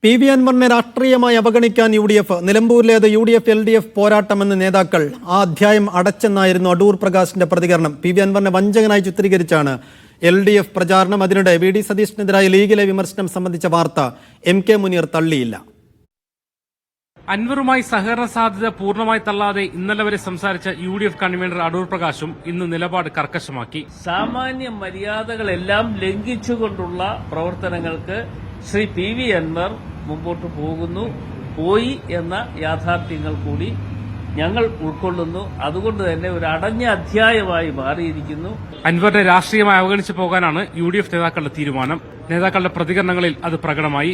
PV. അൻവറിനെ രാഷ്ട്രീയമായി അവഗണിക്കാൻ യു.ഡി.എഫ്. നിലമ്പൂരിലേത് യു.ഡി.എഫ്. എൽ.ഡി.എഫ്. പോരാട്ടമെന്ന് നേതാക്കൾ. ആ അധ്യായം അടച്ചെന്നായിരുന്നു അടൂർ പ്രകാശിന്റെ പ്രതികരണം. പി.വി. അൻവറിനെ വഞ്ചകനായി ചിത്രീകരിച്ചാണ് എൽ.ഡി.എഫ്. പ്രചാരണം. അതിനിടെ വി.ഡി. സതീശനെതിരായ ലീഗിലെ വിമർശനം സംബന്ധിച്ച വാർത്ത എം.കെ. മുനീർ തള്ളിയില്ല. അൻവറുമായി സഹകരണ സാധ്യത പൂർണ്ണമായി തള്ളാതെ ഇന്നലെ വരെ സംസാരിച്ച യു.ഡി.എഫ്. കൺവീനർ അടൂർ പ്രകാശും ഇന്ന് നിലപാട് കർക്കശമാക്കി. സാമാന്യ മര്യാദകളെല്ലാം ലംഘിച്ചുകൊണ്ടുള്ള പ്രവർത്തനങ്ങൾക്ക് ശ്രീ പി.വി. അൻവർ മുമ്പോട്ട് പോയി എന്ന യാഥാർത്ഥ്യങ്ങൾ കൂടി ഞങ്ങൾ ഉൾക്കൊള്ളുന്നു. അതുകൊണ്ട് തന്നെ ഒരു അടഞ്ഞ അധ്യായമായി മാറിയിരിക്കുന്നു. അൻവറിനെ രാഷ്ട്രീയമായി അവഗണിച്ചു പോകാനാണ് യു.ഡി.എഫ്. നേതാക്കളുടെ തീരുമാനം. നേതാക്കളുടെ പ്രതികരണങ്ങളിൽ അത് പ്രകടമായി.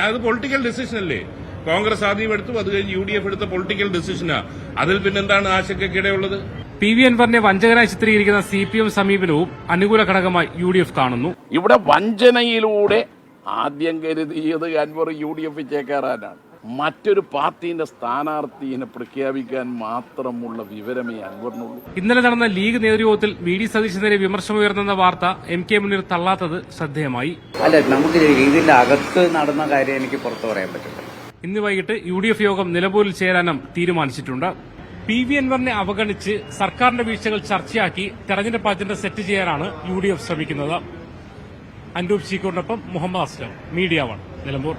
അത് പൊളിറ്റിക്കൽ ഡിസിഷൻ അല്ലേ? കോൺഗ്രസ് ആദ്യം എടുത്തു, അത് കഴിഞ്ഞ് യു.ഡി.എഫ്. എടുത്ത പൊളിറ്റിക്കൽ ഡിസിഷനാ. അതിൽ പിന്നെന്താണ് ആശങ്കയ്ക്കിടയുള്ളത്? പി.വി. അൻവറിനെ വഞ്ചകനായി ചിത്രീകരിക്കുന്ന CPM സമീപനവും അനുകൂല ഘടകമായി യു.ഡി.എഫ്. കാണുന്നു. ഇവിടെ വഞ്ചനയിലൂടെ ആദ്യം കരുതിയത് അൻവർ യു.ഡി.എഫ്. ചേക്കേറാനാണ്. മറ്റൊരു പാർട്ടിന്റെ സ്ഥാനാർത്ഥിയെ പ്രഖ്യാപിക്കാൻ മാത്രമുള്ള വിവരമേ അൻവറിനുള്ളൂ. ഇന്നലെ നടന്ന ലീഗ് നേതൃയോഗത്തിൽ വി.ഡി. സതീശനെതിരെ വിമർശനമുയർന്നെന്ന വാർത്ത എം.കെ. മുനീർ തള്ളാത്തത് ശ്രദ്ധേയമായി. അല്ല, നമുക്ക് ഇതിന്റെ അകത്ത് നടന്ന കാര്യം എനിക്ക് പുറത്തു പറയാൻ പറ്റില്ല. ഇന്ന് വൈകിട്ട് യു.ഡി.എഫ്. യോഗം നിലമ്പൂരിൽ ചേരാനും തീരുമാനിച്ചിട്ടുണ്ട്. പി.വി. അൻവറിനെ അവഗണിച്ച് സർക്കാരിന്റെ വീഴ്ചകൾ ചർച്ചയാക്കി തെരഞ്ഞെടുപ്പ് അജണ്ട സെറ്റ് ചെയ്യാനാണ് യു.ഡി.എഫ്. ശ്രമിക്കുന്നത്. അൻഡൂപ് ചീക്കൂറിനൊപ്പം മുഹമ്മദ് അസ്ലം, മീഡിയ 1, നിലമ്പൂർ.